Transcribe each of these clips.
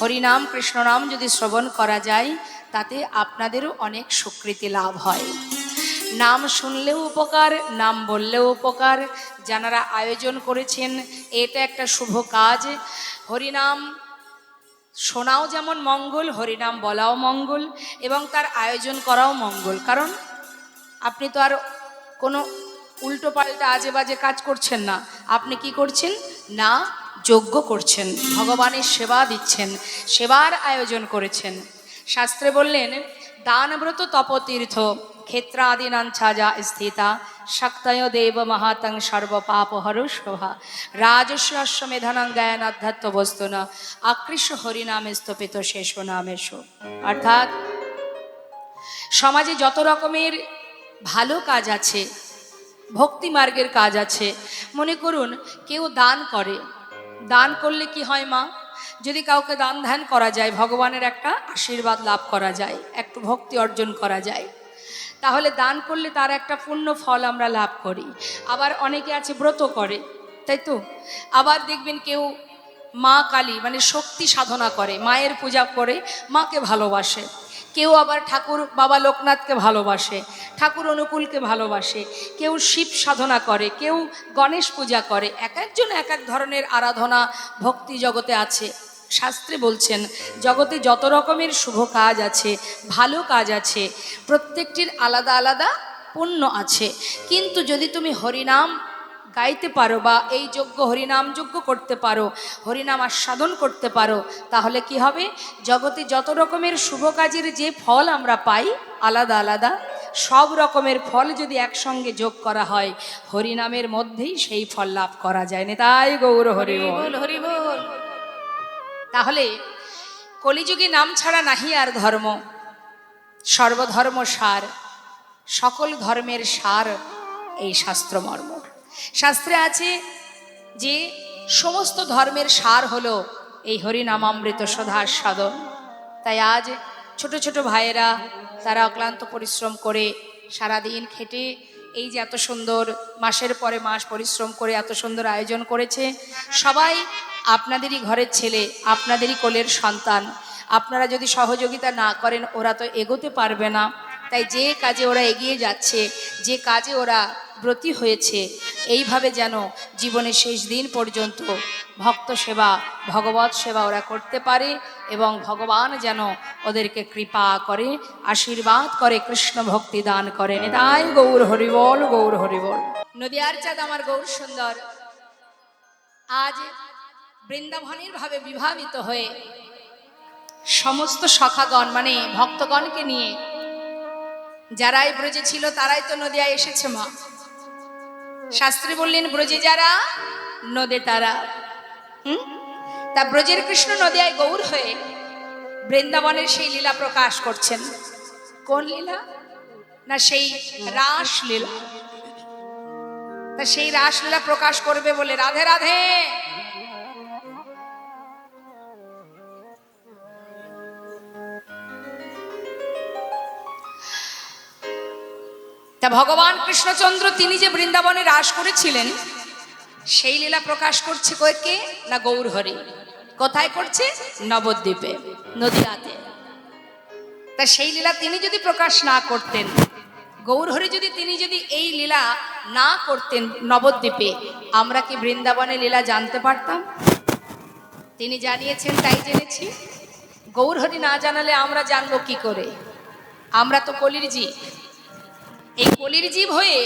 হরিনাম কৃষ্ণনাম যদি শ্রবণ করা যায় তাতে আপনাদেরও অনেক সুকৃতি লাভ হয়। নাম শুনলেও উপকার, নাম বললেও উপকার। যারা আয়োজন করেছেন এটা একটা শুভ কাজ। হরিনাম শোনাও যেমন মঙ্গল, হরিনাম বলাও মঙ্গল এবং তার আয়োজন করাও মঙ্গল। কারণ আপনি তো আর কোনো উল্টো পাল্টা আজে বাজে কাজ করছেন না। আপনি কি করছেন না, যজ্ঞ করছেন, ভগবানের সেবা দিচ্ছেন, সেবার আয়োজন করেছেন। শাস্ত্রে বললেন দানব্রত তপতীর্থ ক্ষেত্রাদিনাং ছাজা স্থিতা শক্তয় দেব মহাতং সর্বপাপহর শোভা রাজস্ব মেধানাং জ্ঞান আধ্যাত্ম বস্তুনা আকৃষ্ট হরিনামে স্থপিত শেষ নামেশ। অর্থাৎ সমাজে যত রকমের ভালো কাজ আছে, ভক্তি মার্গের কাজ আছে। মনে করুন কেউ দান করে, দান করলে কি হয় মা, যদি কাউকে দান ধ্যান করা যায় ভগবানের একটা আশীর্বাদ লাভ করা যায়, একটু ভক্তি অর্জন করা যায়, তাহলে দান করলে তার একটা পূর্ণ ফল আমরা লাভ করি। আবার অনেকে আছে ব্রত করে, তাই তো। আবার দেখবেন কেউ মা কালী মানে শক্তি সাধনা করে, মায়ের পূজা করে, মাকে ভালোবাসে। কেউ আবার ঠাকুর বাবা লোকনাথকে ভালোবাসে, ঠাকুর অনুকূলকে ভালোবাসে। কেউ শিব সাধনা করে, কেউ গণেশ পূজা করে। এক একজন এক এক ধরনের আরাধনা ভক্তি জগতে আছে। শাস্ত্রে বলছেন জগতে যত রকমের শুভ কাজ আছে, ভালো কাজ আছে, প্রত্যেকটির আলাদা আলাদা পুণ্য আছে। কিন্তু যদি তুমি হরিনাম গাইতে পারো বা এই যজ্ঞ হরিনাম যজ্ঞ করতে পারো, হরিনাম আস্বাদন করতে পারো, তাহলে কি হবে, জগতে যত রকমের শুভ কাজের যে ফল আমরা পাই আলাদা আলাদা, সব রকমের ফল যদি একসঙ্গে যোগ করা হয় হরিনামের মধ্যেই সেই ফল লাভ করা যায়। নিতাই গৌর হরি বল, হরি বল। তাহলে কলিযুগে নাম ছাড়া নাহি আর ধর্ম, সর্বধর্ম সার, সকল ধর্মের সার এই শাস্ত্রমর্ম। শাস্ত্রে আছে যে সমস্ত ধর্মের সার হলো এই হরিনামামৃত সদাস্বাদন। তাই আজ ছোট ছোট ভাইয়েরা তারা অক্লান্ত পরিশ্রম করে সারাদিন খেটে এই যে এত সুন্দর মাসের পরে মাস পরিশ্রম করে এত সুন্দর আয়োজন করেছে, সবাই আপনাদেরই ঘরের ছেলে, আপনাদেরই কোলের সন্তান। আপনারা যদি সহযোগিতা না করেন ওরা তো এগোতে পারবে না। তাই যে কাজে ওরা এগিয়ে যাচ্ছে, যে কাজে ওরা ব্রতী হয়েছে, এইভাবে যেন জীবনের শেষ দিন পর্যন্ত ভক্ত সেবা ভগবত সেবা ওরা করতে পারে এবং ভগবান যেন ওদেরকে কৃপা করে, আশীর্বাদ করে, কৃষ্ণ ভক্তি দান করেন। তাই গৌর হরিবল, গৌর হরিবল। নদিয়ার চাঁদ আমার গৌর সুন্দর আজ বৃন্দাবনের ভাবে বিভাবিত হয়ে সমস্ত সখাগণ মানে ভক্তগণকে নিয়ে যারাই ব্রজে ছিল তারাই তো নদিয়ায় এসেছে মা। শাস্ত্রী বললেন ব্রজে যারা নদে তারা। তা ব্রজের কৃষ্ণ নদিয়ায় গৌর হয়ে বৃন্দাবনের সেই লীলা প্রকাশ করছেন। কোন লীলা না, সেই রাস লীলা। তা সেই রাসলীলা প্রকাশ করবে বলে রাধে রাধে তা ভগবান কৃষ্ণচন্দ্র তিনি যে বৃন্দাবনে রাস করেছিলেন সেই লীলা প্রকাশ করছে কে না গৌর হরি। কোথায় করছে? নবদ্বীপে, নদিয়াতে। তা সেই লীলা তিনি যদি প্রকাশ না করতেন, গৌর হরি যদি তিনি যদি এই লীলা না করতেন নবদ্বীপে, আমরা কি বৃন্দাবনে লীলা জানতে পারতাম? তিনি জানিয়েছেন তাই জেনেছি। গৌর হরি না জানালে আমরা জানবো কি করে? আমরা তো কলির জীব। এই কলির জীব হয়ে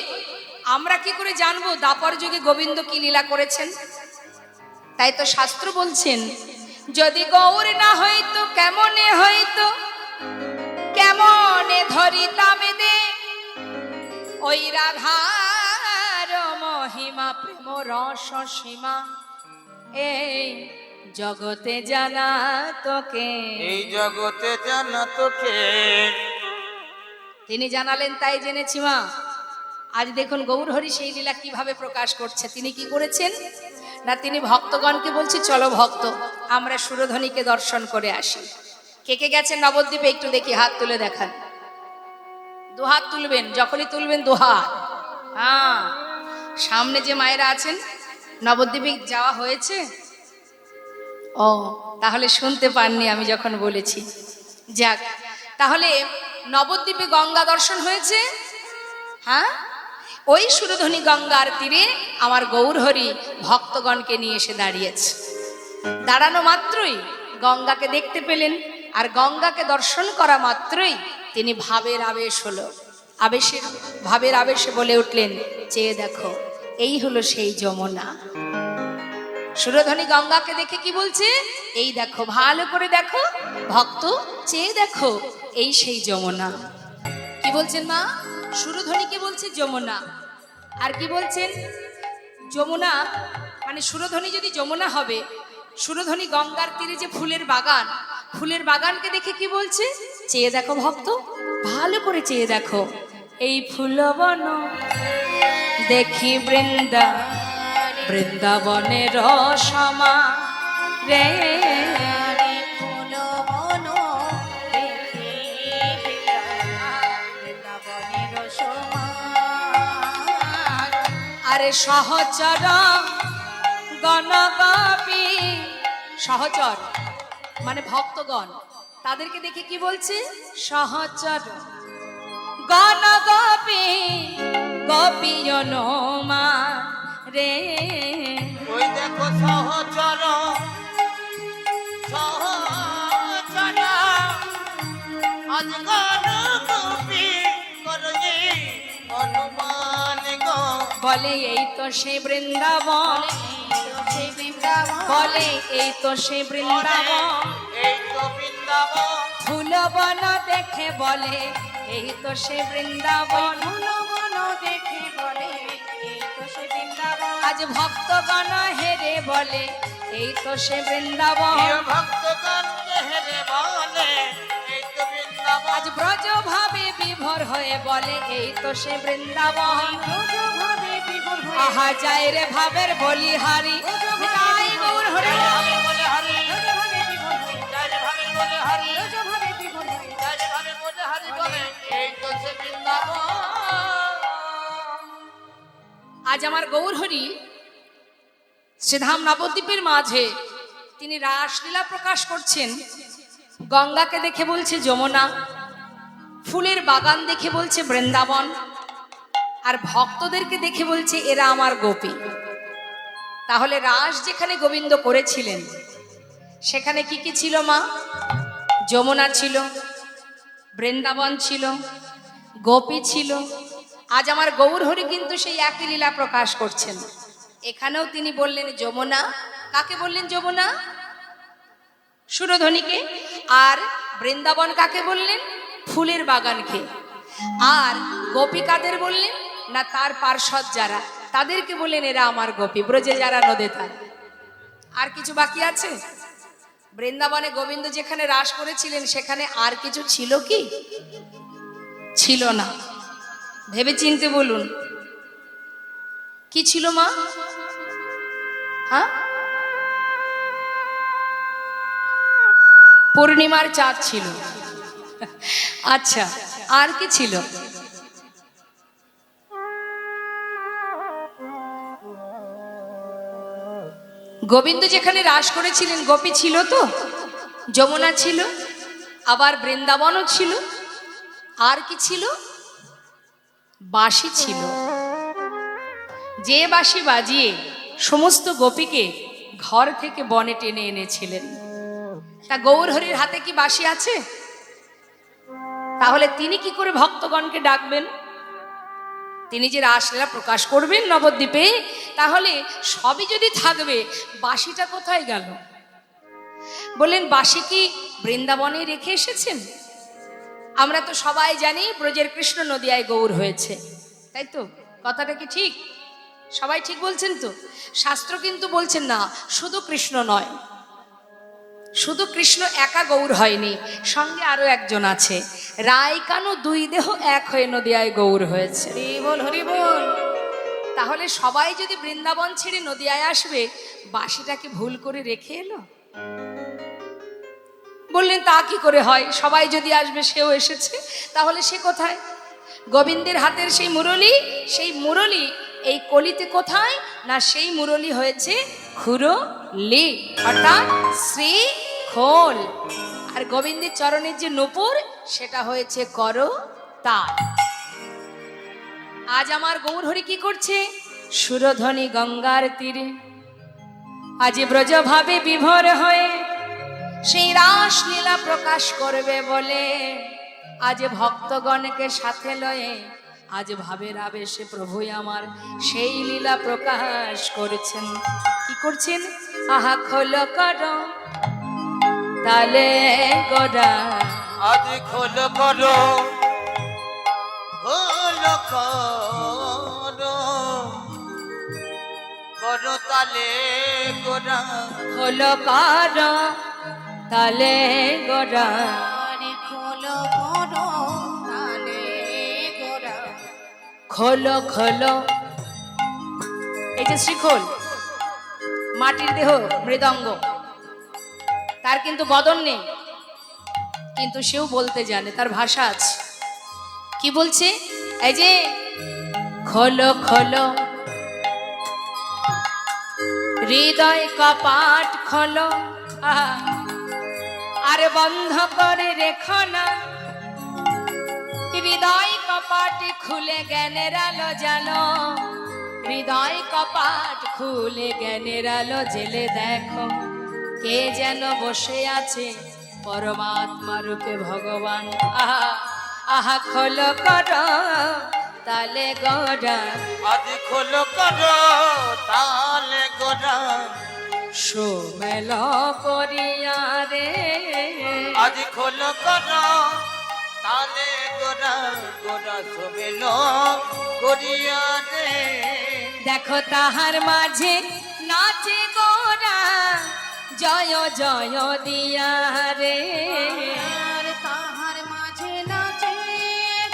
আমরা কি করে জানবো দাপর যুগে গোবিন্দ কি লীলা করেছেন? তাই তো শাস্ত্র বলছেন যদি গৌর না হইতো কেমনে হইতো, কেমনে ধরিতামে দে ওই রাধার মহিমা প্রেম রস সীমা এই জগতে জানা তোকে, এই জগতে জানা তোকে। তিনি জানালেন তাই জেনেছি মা। আজ দেখুন গৌর হরি সেই লীলা কিভাবে প্রকাশ করছে। তিনি কি করেছেন না, তিনি ভক্তগণকে বলছে চলো ভক্ত আমরা সুরধ্বনিকে দর্শন করে আসি। কে কে গেছেন নবদ্বীপে একটু দেখি, হাত তুলে দেখান। দুহাত তুলবেন, যখনই তুলবেন দুহাত। হ্যাঁ, সামনে যে মায়েরা আছেন নবদ্বীপে যাওয়া হয়েছে? ও তাহলে শুনতে পাননি আমি যখন বলেছি। যাক, তাহলে নবদ্বীপে গঙ্গা দর্শন হয়েছে। হ্যাঁ, ওই সুরধনী গঙ্গার তীরে আমার গৌরহরি ভক্তগণকে নিয়ে এসে দাঁড়িয়েছে। দাঁড়ানো মাত্রই গঙ্গাকে দেখতে পেলেন, আর গঙ্গাকে দর্শন করা মাত্রই তিনি ভাবের আবেশ হলো, ভাবের আবেশে বলে উঠলেন, চেয়ে দেখো, এই হলো সেই যমুনা। সুরধনী গঙ্গাকে দেখে কি বলছে? এই দেখো, ভালো করে দেখো ভক্ত, চেয়ে দেখো, এই সেই যমুনা। কি বলছেন মা? সুরধনীকে বলছে যমুনা। আর কি বলছেন? যমুনা মানে সুরধনী যদি যমুনা হবে, সুরধনী গঙ্গার তীরে যে ফুলের বাগান, ফুলের বাগানকে দেখে কি বলছে? চেয়ে দেখো ভক্ত, ভালো করে চেয়ে দেখো, এই ফুলবন দেখি বৃন্দাবনের সমা রে, ফুলবন দেখি বৃন্দাবনের সমা। আরে সহচর গণগোপী, সহচর মানে ভক্তগণ, তাদেরকে দেখে কি বলছে? সহচর গণগোপী গোপীজনমা রে। ওই দেখো সহচর সহচর আজ গণগোপী করজি হনুমান গো। বলে এই তো সে বৃন্দাবন, বলে এই তো সে বৃন্দাবন, এই তো বৃন্দাবন। ফুলবন দেখে বলে এই তো সে বৃন্দাবন, ফুলবন দেখে বলে এই তো সে বৃন্দাবন। আজ ভক্তগণ হেরে বলে এই তো সে বৃন্দাবন, ভক্তগণ হেরে বলে এই তো বৃন্দাবন। আজ ব্রজ ভাবে বিভোর হয়ে বলে এই তো সে বৃন্দাবন। আহা যায় রে ভাবের বলিহারি, তাই গৌর হরি বলে হরি এই তো সে বৃন্দাবন। আজ আমার গৌরহরি শ্রীধাম নবদ্বীপের মাঝে তিনি রাসলীলা প্রকাশ করছেন। গঙ্গাকে দেখে বলছে যমুনা, ফুলের বাগান দেখে বলছে বৃন্দাবন, আর ভক্তদেরকে দেখে বলছে এরা আমার গোপী। তাহলে রাস যেখানে গোবিন্দ করেছিলেন সেখানে কি কি ছিল মা? যমুনা ছিল, বৃন্দাবন ছিল, গোপী ছিল। আজ আমার গৌরহরি কিন্তু সেই একই লীলা প্রকাশ করছেন। এখানেও তিনি বললেন যমুনা। কাকে বললেন যমুনা? সুরধনীকে। আর বৃন্দাবন কাকে বললেন? ফুলের বাগানকে। আর গোপী কাদের বললেন? না তার পার্ষদ যারা, তাদেরকে বললেন এরা আমার গোপী, ব্রজে যারা নদে তার। আর কিছু বাকি আছে? বৃন্দাবনে গোবিন্দ যেখানে রাস করেছিলেন সেখানে আর কিছু ছিল কি? ছিল না। ভেবে চিনতে বলুন, কি ছিল মা? হ্যাঁ, পূর্ণিমার চাঁদ ছিল। আচ্ছা, আর কি ছিল? গোবিন্দ যেখানে রাস করেছিলেন গোপী ছিল তো, যমুনা ছিল, আবার বৃন্দাবনও ছিল। আর কি ছিল? বাঁশি ছিল। যে বাঁশি বাজিয়ে সমস্ত গোপীকে ঘর থেকে বনে টেনে এনেছিলেন। তা গৌরহরির হাতে কি বাঁশি আছে? তাহলে তিনি কি করে ভক্তগণকে ডাকবেন? তিনি যে রাসলীলা প্রকাশ করবেন নবদ্বীপে, তাহলে সবই যদি থাকবে, বাঁশিটা কোথায় গেল? বললেন বাঁশি কি বৃন্দাবনে রেখে এসেছেন? আমরা তো সবাই জানি ব্রজের কৃষ্ণ নদিয়ায় গৌর হয়েছে, তাই তো? কথাটা কি ঠিক? সবাই ঠিক বলছেন তো? শাস্ত্র কিন্তু বলছেন না শুধু কৃষ্ণ নয়, শুধু কৃষ্ণ একা গৌর হয়নি, সঙ্গে আরো একজন আছে। রায় কানু দুই দেহ এক হয়ে নদিয়ায় গৌর হয়েছে। হরি বল, হরি বল। তাহলে সবাই যদি বৃন্দাবন ছেড়ে নদিয়ায় আসবে, বাঁশিটাকে ভুল করে রেখে এলো? বললেন তা কি করে হয়? সবাই যদি আসবে, সেও এসেছে, তাহলে সে কোথায়? গোবিন্দের হাতের সেই মুরলী এই কলিতে কোথায়? না সেই মুরলী হয়েছে খুরো লি অর্থাৎ শ্রী খোল। আর গোবিন্দের চরণের যে নূপুর সেটা হয়েছে কর তাল। আজ আমার গৌরহরি কি করছে? সুরধ্বনি গঙ্গার তীরে আজ ব্রজভাবে বিভোর হয়ে সেই রাস লীলা প্রকাশ করবে বলে আজ ভক্তগণকে সাথে লয়ে আজ ভাবের আবেশে প্রভুই আমার সেই লীলা প্রকাশ করেছেন। কি করছেন? আহা খোল কর তালে গোড়া, আজ খোল করো খোল করো করো তালে গোরা খোল কর তালে গোড়া। আরে খোলো করো তালে গোরা। খোলো খোলো, এই যে শ্রীখোল মাটির দেহ মৃদঙ্গ, তার কিন্তু বদন নেই, কিন্তু সেও বলতে জানে, তার ভাষা আছে। কি বলছে? এই যে খোলো খোলো হৃদয় কপাট খোলো, আহা, আর বন্ধ করে রেখো না হৃদয় কপাট খুলে জ্ঞানের আলো জালো। হৃদয় কপাট খুলে জ্ঞানের আলো জেলে দেখো কে যেন বসে আছে পরমাত্মা রূপে ভগবান। আহা আহা খোল কর তালে গোড়া, আজ খোল করো তালে গোরা সোমেল করিয়া রে। আজ খোল করো তালে গোরা গোরা সবেল করিয়া রে দেখো তাহার মাঝে নাচে গোরা জয় জয় দিয়া রে। আর তাহার মাঝে নাচে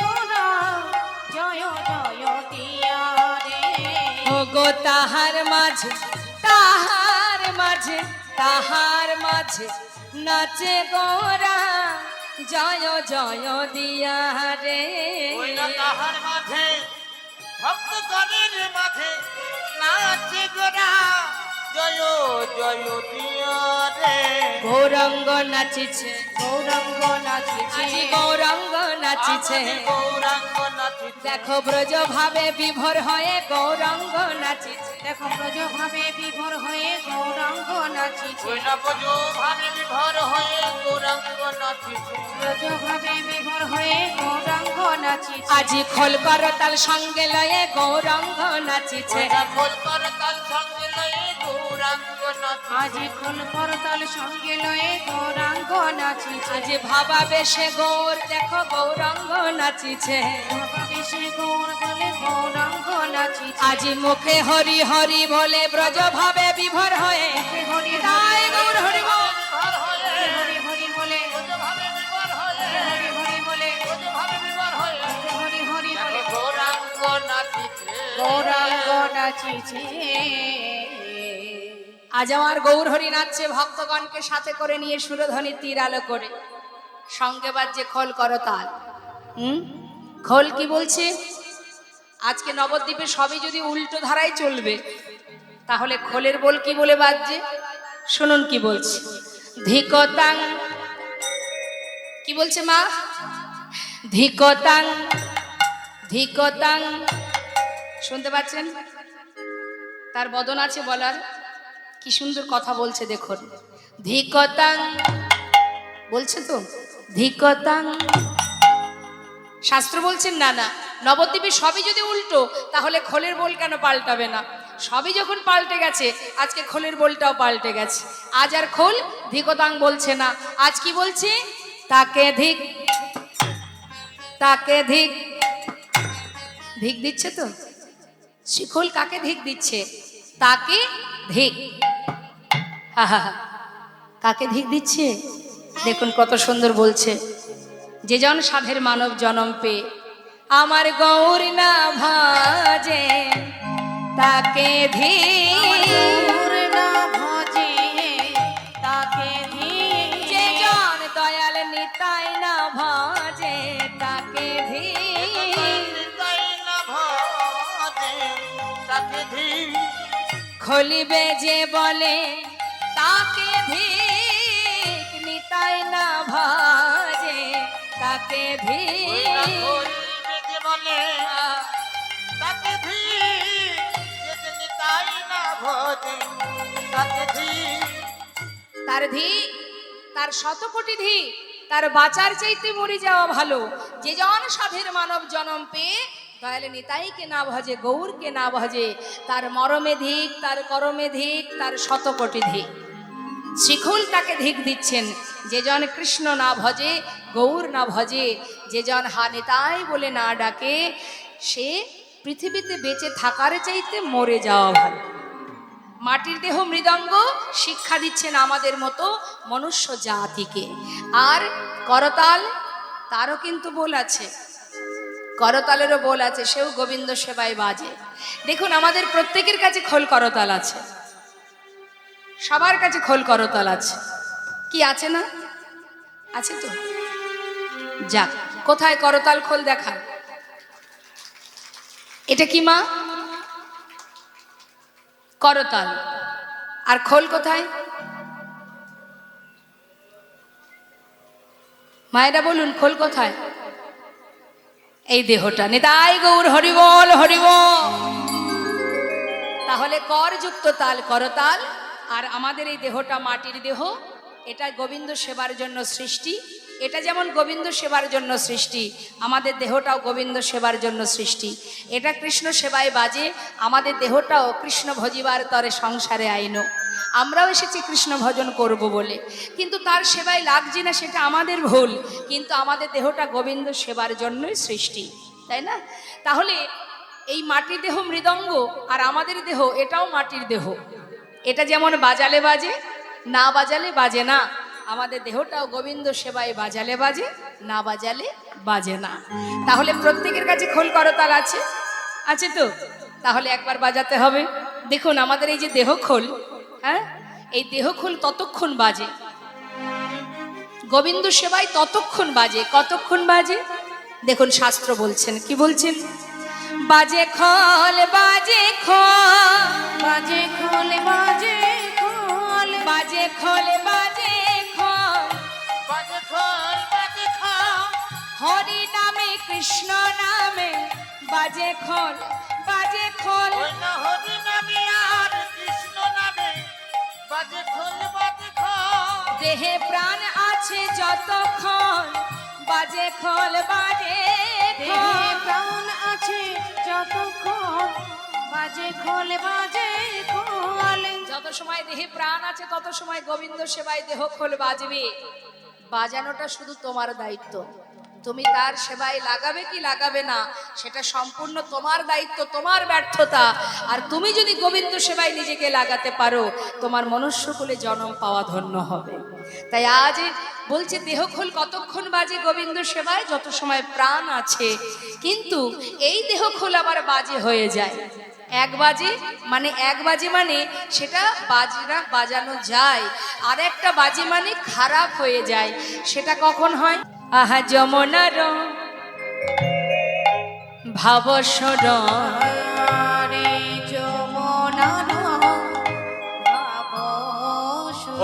গোরা জয় জয় দিয়া রে। ও গো তাহার মাঝে, তাহার মাঝে, তাহার মাঝে নাচে গোরা জয় জয় দিয়া রে। ওই না তাহার মাঝে ভক্ত গণের মাঝে নাচে গোরা জয় জয় দিয়া রে গৌরাঙ্গ নাচিছে, গৌরাঙ্গ নাচিছে, আজি গৌরাঙ্গ নাচিছে। আমাদের গৌরাঙ্গ নাচিছে দেখো ব্রজ ভাবে বিভোর হয়ে গৌরাঙ্গ নাচিছে। দেখো ব্রজভাবে বিভোর হয়ে গৌরাঙ্গ নাচিছে। ওই না বোঝো ভাবে বিভোর হয়ে গৌরাঙ্গ নাচিছে ব্রজভাবে বিভোর হয়ে গৌরাঙ্গ নাচিছে। আজি খোল কর তাল সঙ্গে লয়ে গৌরাঙ্গ নাচিছে। ওই না খোল কর তাল সঙ্গে লয়ে গৌরাঙ্গ নাচিছে আজি খোল করতাল সঙ্গে লয়ে গৌরাঙ্গ নাচিছে। আজি ভাবা বেশে গৌর দেখো গৌরাঙ্গ নাচিছে। বেশে গৌর বলে গৌরাঙ্গ নাচিছে। আজি মুখে হরি হরি বলে ব্রজ ভাবে বিভোর হয়ে হরি তাই গৌর হরি বল। বিভোর হয়ে হরি হরি বলে, ভাবে বিভোর হয়ে হরি হরি বলে, ভাবে বিভোর হয়ে হরি হরি বলে গৌরাঙ্গ নাচিছে গৌরাঙ্গ নাচিছে। আজ আমার গৌর হরি নাচছে ভক্তগণকে সাথে করে নিয়ে সুরধ্বনি তীর আলো করে, সঙ্গে বাজছে খোল করো তাল। খোল কি বলছে? আজকে নবদ্বীপে সবই যদি উল্টো ধারায় চলবে তাহলে খোলের বল কি বলে বাজছে শুনুন কি বলছে। ধিকতাং, কি বলছে মা? ধিকতাং ধিকতাং, শুনতে পাচ্ছেন? তার বদন আছে বলার, কি সুন্দর কথা বলছে দেখুন। ধিকতাং বলছে তো, ধিকতাং। শাস্ত্র বলছেন না না, নবদ্বীপে সবই যদি উল্টো তাহলে খোলের বোল কেন পাল্টাবে না? সবই যখন পাল্টে গেছে আজকে খোলের বোলটাও পাল্টে গেছে। আজ আর খোল ধিকতাং বলছে না, আজ কি বলছে? তাকে ধিক, তাকে ধিক। ধিক দিচ্ছে তো শিখোল, কাকে ধিক দিচ্ছে? তাকে ধিক। কাকে ধিক দিচ্ছে দেখুন কত সুন্দর বলছে। যে জন সাধের মানব জনম পে আমার গৌর না ভাজে তাকে ধিক। গৌর না ভজে তাকে ধিক। যে জন দয়াল নিতাই না ভাজে তাকে ধিক। তাই না ভাজে তাকে ধীর খলিবে যে বলে তাকে ধিক নিতাই না ভাজে, তাকে ওই রাখল ধিক। বেজে বলে তাকে ধীর যে নিতাই না ভজে তাকে ধীর তার ধিক, তার শত কোটি ধিক, তার বাঁচার চাইতে মরে যাওয়া ভালো। যে জন সাধের মানব জনম পেয়ে দয়ালে নিতাইকে না ভজে, গৌরকে না ভজে, তার মরমে ধিক, তার করমে ধিক, তার শত কোটি ধিক। শিখুল তাকে ধিক দিচ্ছেন, যে জন কৃষ্ণ না ভজে, গৌর না ভজে, যে জন হা নিতাই বলে না ডাকে, সে পৃথিবীতে বেঁচে থাকার চাইতে মরে যাওয়া ভালো। মাটির দেহ মৃদঙ্গ শিক্ষা দিচ্ছেন আমাদের মতো মনুষ্য জাতিকে। আর করতাল, তারও কিন্তু বোল আছে, করতালেরও বোল আছে, সেও গোবিন্দ সেবায় বাজে। দেখুন আমাদের প্রত্যেকের কাছে খোল করতাল আছে, সবার কাছে খোল করতাল আছে, কি আছে না? আছে তো? যাক, কোথায় করতাল খোল দেখান। এটা কি মা? করতাল। আর খোল কোথায়? মায়েরা বলুন, খোল কোথায়? এই দেহটা। নিতাই গৌর হরিবল হরিবল। তাহলে করযুক্ত তাল করতাল, আর আমাদের এই দেহটা মাটির দেহ, এটা গোবিন্দ সেবার জন্য সৃষ্টি। এটা যেমন গোবিন্দ সেবার জন্য সৃষ্টি, আমাদের দেহটাও গোবিন্দ সেবার জন্য সৃষ্টি। এটা কৃষ্ণ সেবায় বাজে, আমাদের দেহটাও কৃষ্ণ ভজিবার তরে সংসারে আইনো। আমরাও এসেছি কৃষ্ণ ভজন করব বলে, কিন্তু তার সেবায় লাগছি না, সেটা আমাদের ভুল। কিন্তু আমাদের দেহটা গোবিন্দ সেবার জন্যই সৃষ্টি, তাই না? তাহলে এই মাটির দেহ মৃদঙ্গ, আর আমাদের দেহ এটাও মাটির দেহ। এটা যেমন বাজালে বাজে, না বাজালে বাজে না। আমাদের দেহটাও গোবিন্দ সেবায় বাজালে বাজে, না বাজালে বাজে না। তাহলে প্রত্যেকের কাছে খোল করতাল আছে, আছে তো? তাহলে একবার বাজাতে হবে। দেখুন আমাদের এই যে দেহ খোল, হ্যাঁ, এই দেহ খোল ততক্ষণ বাজে, গোবিন্দ সেবায় ততক্ষণ বাজে। কতক্ষণ বাজে? দেখুন শাস্ত্র বলছেন, কি বলছেন? বাজে খোল, বাজে খোল, বাজে খোল, বাজে খোল, বাজে খোল, বাজে খোল, বাজে খোল বাজে খোল হরি নামে কৃষ্ণ নামে বাজে খোল, বাজে খোল। ওই না হরি নামে আর কৃষ্ণ নামে বাজে খোল বাজে খোল দেহে প্রাণ আছে যতক্ষণ বাজে খোল, বাজে দেহে খোল। প্রাণ আছে যতক্ষণ বাজে খোল, বাজে খোল। যত সময় দেহে প্রাণ আছে তত সময় গোবিন্দ সেবায় দেহ খোল বাজবে। বাজানোটা শুধু তোমার দায়িত্ব। তুমি তার সেবায় লাগাবে কি লাগাবে না সেটা সম্পূর্ণ তোমার দায়িত্ব, তোমার ব্যর্থতা। আর তুমি যদি গোবিন্দ সেবায় নিজেকে লাগাতে পারো, তোমার মনুষ্যকুলে জন্ম পাওয়া ধন্য হবে। তাই আজ বলছে দেহ খোল কতক্ষণ বাজে গোবিন্দ সেবায়? যত সময় প্রাণ আছে। কিন্তু এই দেহ খোল আবার বাজে হয়ে যায় এক বাজে, মানে এক বাজে মানে সেটা বাজনা বাজানো যায়, আর একটা বাজে মানে খারাপ হয়ে যায়। সেটা কখন হয়? আহা যমুনার ভাবসর, আরে যমুনার ভাব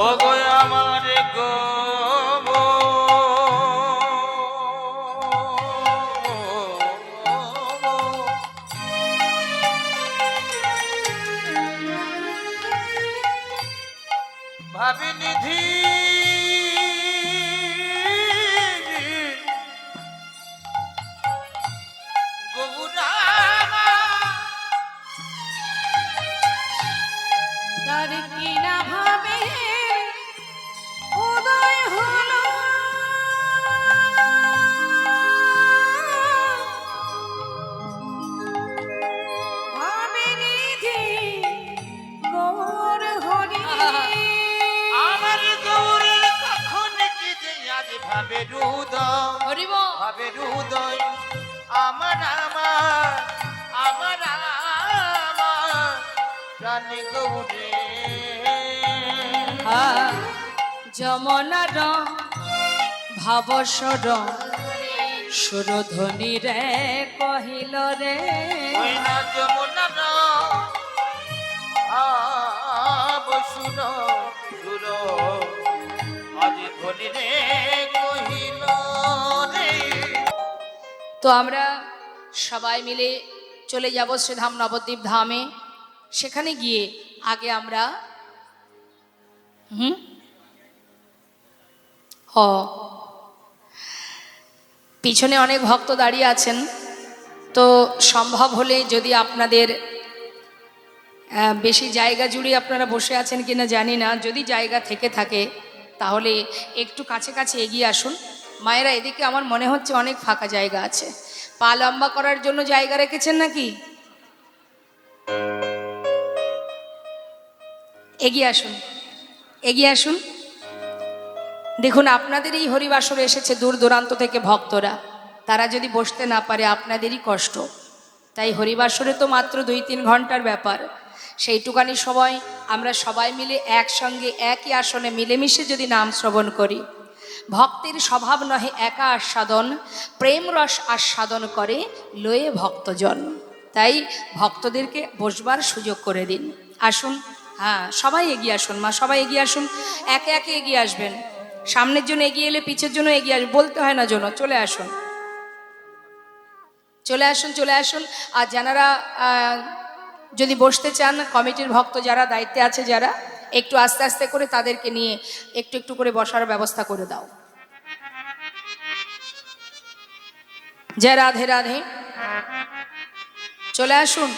ও গো আমার গো ভাবি নিধি তার কি না ভাবে উদয় হলো ভাবে নিধি গৌর হরি। আমার গৌরের কখন কি যে আজ ভাবে হৃদয় হরিব ভাবে হৃদয় আমার আমার আমার আমার প্রাণী গৌরে যমনার ভাবসর সুরধ্বনি রে কহিল রে, ওই না যমুনা বসুন সুর আজি ধনী রে কহিল রে। তো আমরা সবাই মিলে চলে যাব শ্রীধাম নবদ্বীপ ধামে। সেখানে গিয়ে আগে আমরা পিছনে অনেক ভক্ত দাঁড়িয়ে আছেন, তো সম্ভব হলে যদি আপনাদের বেশি জায়গা জুড়ে আপনারা বসে আছেন কিনা জানি না, যদি জায়গা থেকে থাকে তাহলে একটু কাছে কাছে এগিয়ে আসুন। মায়েরা এদিকে আমার মনে হচ্ছে অনেক ফাঁকা জায়গা আছে, পা লম্বা করার জন্য জায়গা রেখেছেন নাকি? এগিয়ে আসুন, এগিয়ে আসুন। দেখুন আপনাদের এই হরিবাসরে এসেছে দূর দূরান্ত থেকে ভক্তরা, তারা যদি বসতে না পারে আপনাদেরই কষ্ট। তাই হরিবাসরে তো মাত্র 2-3 ঘন্টার ব্যাপার, সেইটুকানি সময় আমরা সবাই মিলে একসঙ্গে একই আসনে মিলেমিশে যদি নাম শ্রবণ করি। ভক্তের স্বভাব নহে একা আস্বাদন, প্রেম রস আস্বাদন করে লয়ে ভক্তজন। তাই ভক্তদেরকে বসবার সুযোগ করে দিন। আসুন, হ্যাঁ সবাই এগিয়ে আসুন মা, সবাই এগিয়ে আসুন, একে একে এগিয়ে আসবেন। সামনের জন্য এগিয়ে এলে পিছের জন্য এগিয়ে আসবে, বলতে হয় না জন্য। চলে আসুন, চলে আসুন, চলে আসুন। আর যারা যদি বসতে চান, কমিটির ভক্ত যারা দায়িত্বে আছে, যারা একটু আস্তে আস্তে করে তাদেরকে নিয়ে একটু একটু করে বসার ব্যবস্থা করে দাও। জয় রাধে রাধে, চলে আসুন।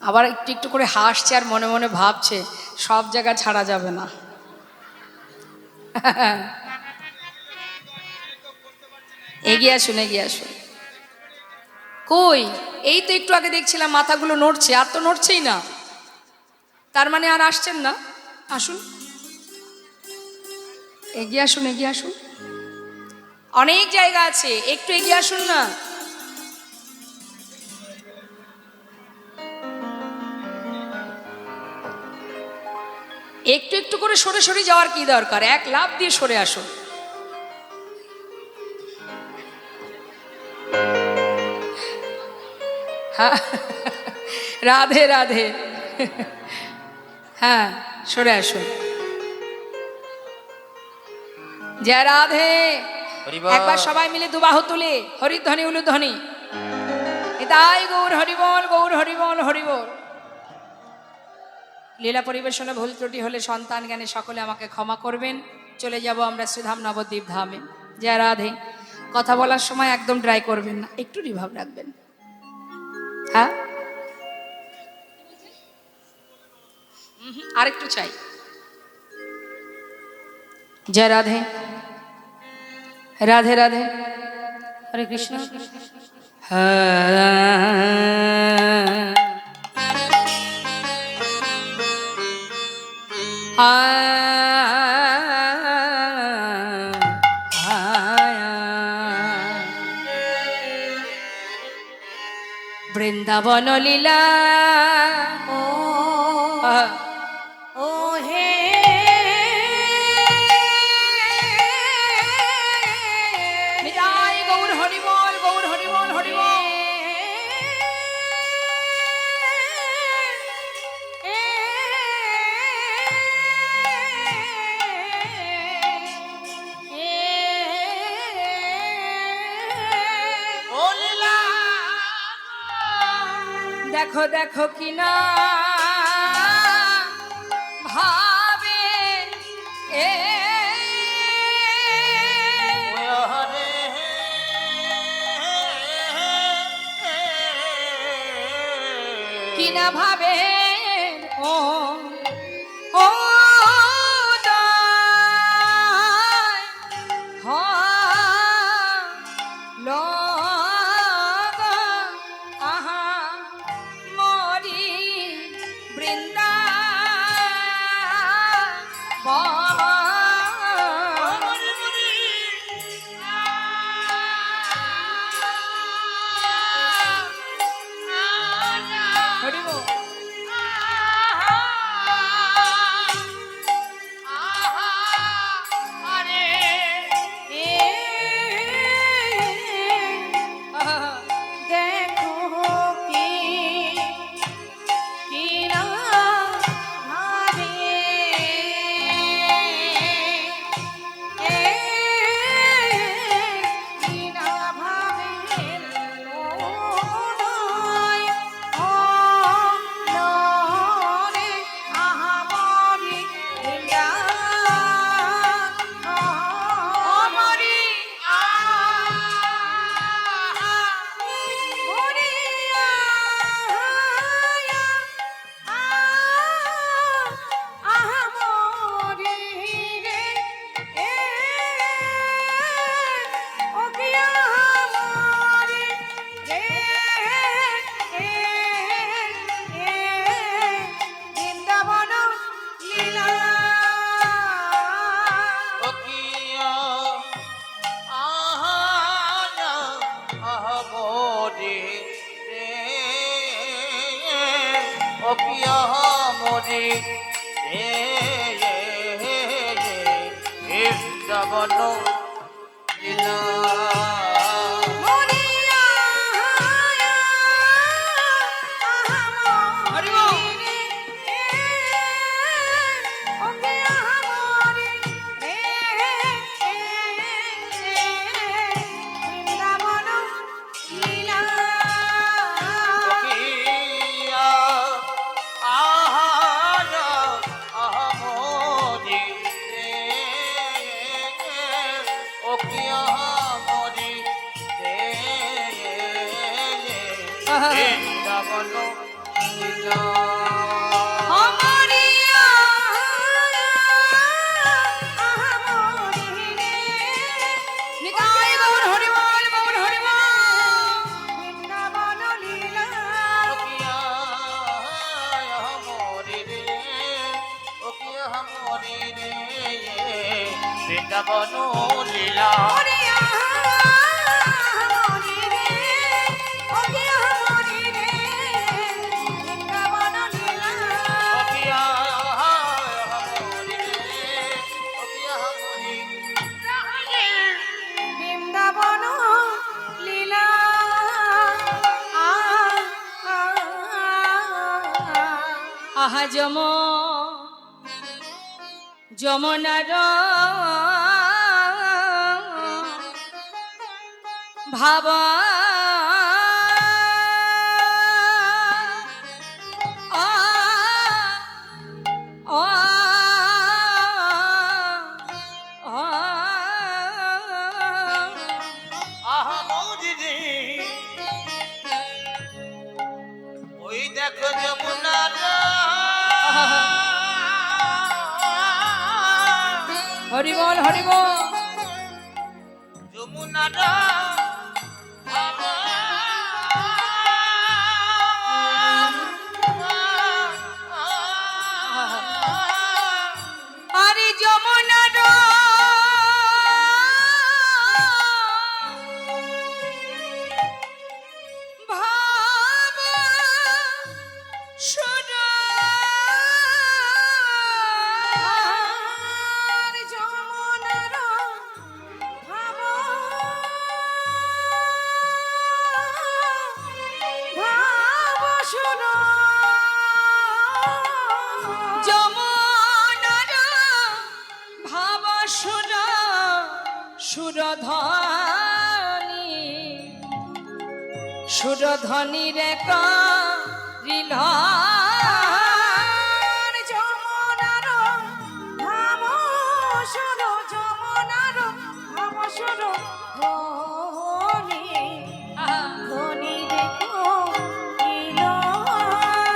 আবার একটু একটু করে হাসছে আর মনে মনে ভাবছে সব জায়গা ছাড়া যাবে না। এগিয়ে আসুন, এগিয়ে আসুন। কই, এই তো একটু আগে দেখছিলাম মাথাগুলো নড়ছে, আর তো নড়ছেই না, তার মানে আর আসছেন না। আসুন, এগিয়ে আসুন, এগিয়ে আসুন, অনেক জায়গা আছে, একটু এগিয়ে আসুন না। একটু একটু করে সরে সরে যাওয়ার কি দরকার, এক লাফ দিয়ে সরে আসুন। হ্যাঁ, রাধে রাধে, হ্যাঁ সরে আসুন। জয় রাধে। একবার সবাই মিলে দুবাহু তুলে হরিধ্বনি উলুধ্বনি, এটাই গৌর হরিবল, গৌর হরিবল, হরিবল। লীলা পরিবেশনে ভুল ত্রুটি হলে সন্তান জ্ঞানে সকলে আমাকে ক্ষমা করবেন। চলে যাব আমরা শ্রীধাম নবদ্বীপ ধামে। জয় রাধে। কথা বলার সময় একদম ড্রাই করবেন না, একটু রিভাব রাখবেন। হ্যাঁ, আরেকটু চাই। জয় রাধে, রাধে রাধে, হরে কৃষ্ণ। বৃন্দাবন লীলা ও হে নিতাই গৌর হরিবল, গৌর হরিবল, হরিবল। ও লীলা দেখো দেখো কিনা ভাবে এ হরে কিনা ভাবে ও ও মরি রে বৃন্দাবন লীলা মরিয়া হরি বল। ওকে আমারি রে বৃন্দাবন লীলা সখিয়া আহার আহমরি রে ও কিয়া মরি রে বৃন্দাবন লীলা অমরিয়া নিতাই গৌর হরি বল, গৌর হরি বল। বৃন্দাবন লীলা ওকিয়া হমরি রে ওকিয়া হমরি রে বৃন্দাবন লীলা মরিয়া মরি রে ওকে আমারি রে বৃন্দাবন লীলা ওকিয়া হমরি রে ওকিয়া হমরি বৃন্দাবন লীলা আহা যমনার ভাবা আহমরি রে ওই দেখো যমুনার হরি বল, হরি বল। যমুনার আরে যমুনার ভাবা সুরা যমুনার ভাব ভাব সুর যমুনার ভাবা সুরা সুরধ্বনি সুরধ্বনি রে করিল যমুনার ভাব সুর যমুনার ভাব সুর ধ্বনি ধ্বনি দেখো ইলো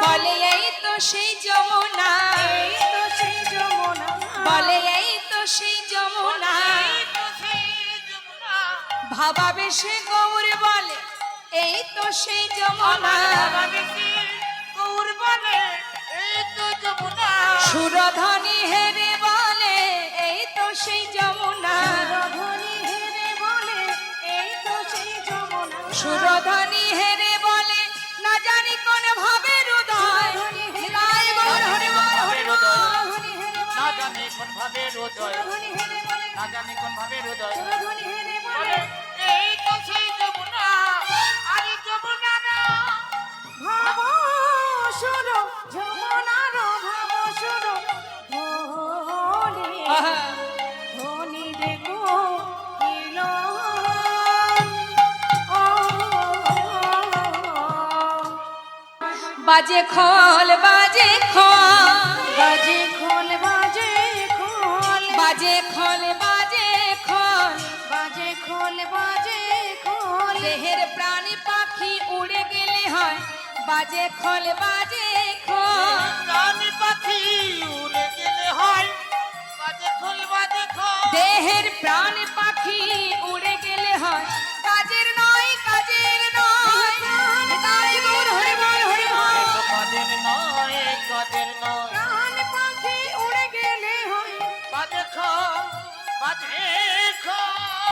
বলে এই তো সেই যমুনা, এই তো সেই যমুনা বলে এই তো সেই যমুনা ভাবা বেশে গৌর বলে এই তো সেই যমুনা গৌর বলে এই তো যমুনা সুরধ্বনি হেরে বলে এই তো সেই যমুনা ধ্বনি হেরে বলে এই তো সেই যমুনা সুরধ্বনি হেরে বলে না জানি কোন ভাবে হৃদয় নিতাই গৌর হরি বল, হরি বল। ধ্বনি হেরে না বলে জানি কোন ভাবে হৃদয় ধ্বনি হেরে বলে না জানি কোন ভাবে হৃদয় ধ্বনি হেরে বলে বলে এই তো সেই যমুনা আরে যমুনা না ভাব সুর যমুনার ভাব সুর ধ্বনি আহা, ধ্বনি দেখো ইলো বাজে খোল বাজে খোল বাজে খোল বাজে খোল বাজে খোল বাজে খোল বাজে খোল বাজে খোল দেহের প্রাণী পাখি উড়ে গেলে হয় বাজে খোল বাজে খোল প্রাণী পাখি উড়ে গেলে হয় বাজে খোল বাজে খোল দেহের প্রাণ পাখি উড়ে গেলে হয়